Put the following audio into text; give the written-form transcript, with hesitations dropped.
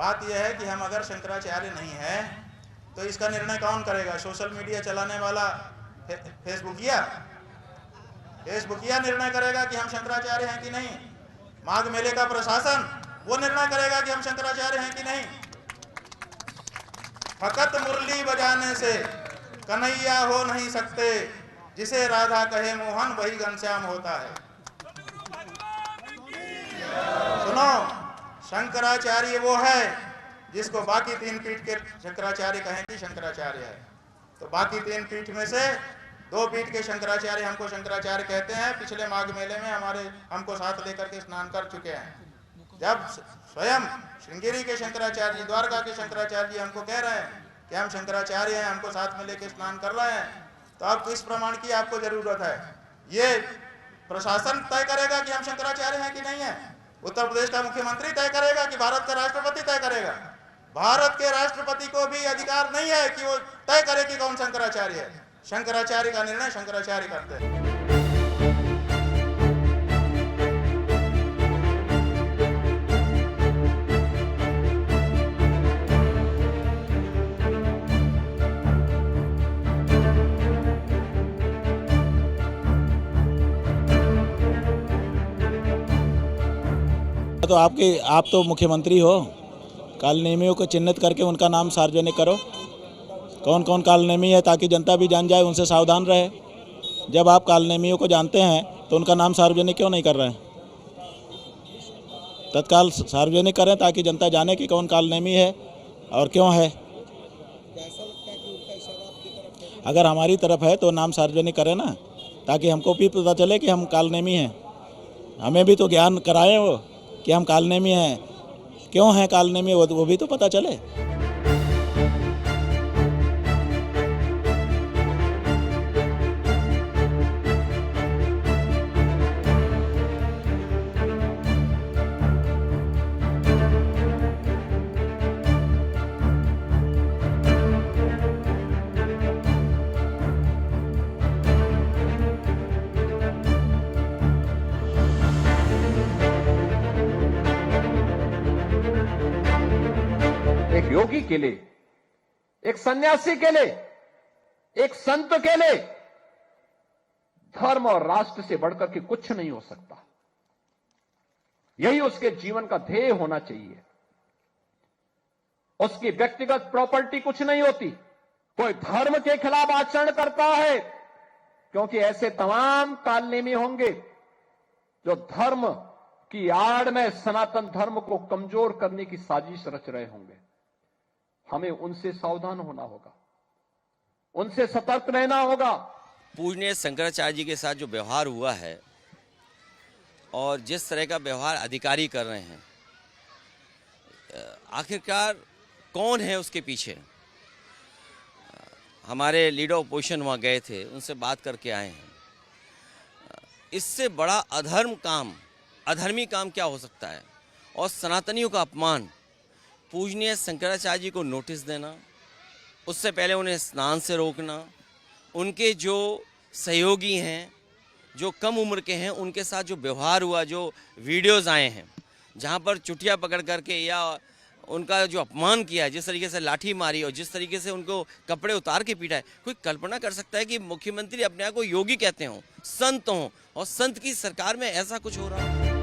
बात यह है कि हम अगर शंकराचार्य नहीं है तो इसका निर्णय कौन करेगा? सोशल मीडिया चलाने वाला फेसबुकिया निर्णय करेगा कि हम शंकराचार्य हैं कि नहीं। माघ मेले का प्रशासन वो निर्णय करेगा कि हम शंकराचार्य हैं कि नहीं। फकत मुरली बजाने से कन्हैया हो नहीं सकते, जिसे राधा कहे मोहन वही घनश्याम होता है। सुनो, शंकराचार्य वो है जिसको बाकी 3 पीठ के शंकराचार्य कहें कि शंकराचार्य है। तो बाकी 3 पीठ में से 2 पीठ के शंकराचार्य हमको शंकराचार्य कहते हैं। पिछले माघ मेले में हमको साथ लेकर के स्नान कर चुके हैं। जब स्वयं श्रृंगेरी के शंकराचार्य जी, द्वारका के शंकराचार्य जी हमको कह रहे हैं कि हम शंकराचार्य हैं, हमको साथ में लेके स्नान कर रहे हैं, तो अब किस प्रमाण की आपको जरूरत है? ये प्रशासन तय करेगा कि हम शंकराचार्य हैं कि नहीं है। उत्तर प्रदेश का मुख्यमंत्री तय करेगा कि भारत का राष्ट्रपति तय करेगा? भारत के राष्ट्रपति को भी अधिकार नहीं है कि वो तय करे कि कौन शंकराचार्य है। शंकराचार्य का निर्णय शंकराचार्य करते हैं। तो आप तो मुख्यमंत्री हो, कालनेमियों को चिन्हित करके उनका नाम सार्वजनिक करो। कौन कौन कालनेमी है, ताकि जनता भी जान जाए, उनसे सावधान रहे। जब आप कालनेमियों को जानते हैं तो उनका नाम सार्वजनिक क्यों नहीं कर रहे हैं? तत्काल सार्वजनिक करें ताकि जनता जाने कि कौन कालनेमी है और क्यों है। अगर हमारी तरफ है तो नाम सार्वजनिक करें ना, ताकि हमको भी पता चले कि हम कालनेमी हैं। हमें भी तो ज्ञान कराएं वो कि हम कालनेमी हैं, क्यों हैं कालनेमी, वो भी तो पता चले। एक योगी के लिए, एक सन्यासी के लिए, एक संत के लिए धर्म और राष्ट्र से बढ़कर के कुछ नहीं हो सकता। यही उसके जीवन का ध्येय होना चाहिए। उसकी व्यक्तिगत प्रॉपर्टी कुछ नहीं होती। कोई धर्म के खिलाफ आचरण करता है, क्योंकि ऐसे तमाम कालनेमी होंगे जो धर्म की आड़ में सनातन धर्म को कमजोर करने की साजिश रच रहे होंगे। हमें उनसे सावधान होना होगा, उनसे सतर्क रहना होगा। पूजनीय शंकराचार्य जी के साथ जो व्यवहार हुआ है और जिस तरह का व्यवहार अधिकारी कर रहे हैं, आखिरकार कौन है उसके पीछे? हमारे लीडर ऑपोजिशन वहाँ गए थे, उनसे बात करके आए हैं। इससे बड़ा अधर्मी काम क्या हो सकता है? और सनातनियों का अपमान, पूजनीय शंकराचार्य जी को नोटिस देना, उससे पहले उन्हें स्नान से रोकना, उनके जो सहयोगी हैं, जो कम उम्र के हैं, उनके साथ जो व्यवहार हुआ, जो वीडियोस आए हैं जहां पर चुटिया पकड़ करके या उनका जो अपमान किया है, जिस तरीके से लाठी मारी और जिस तरीके से उनको कपड़े उतार के पीटा है, कोई कल्पना कर सकता है कि मुख्यमंत्री अपने आप को योगी कहते हों, संत हों, और संत की सरकार में ऐसा कुछ हो रहा हो?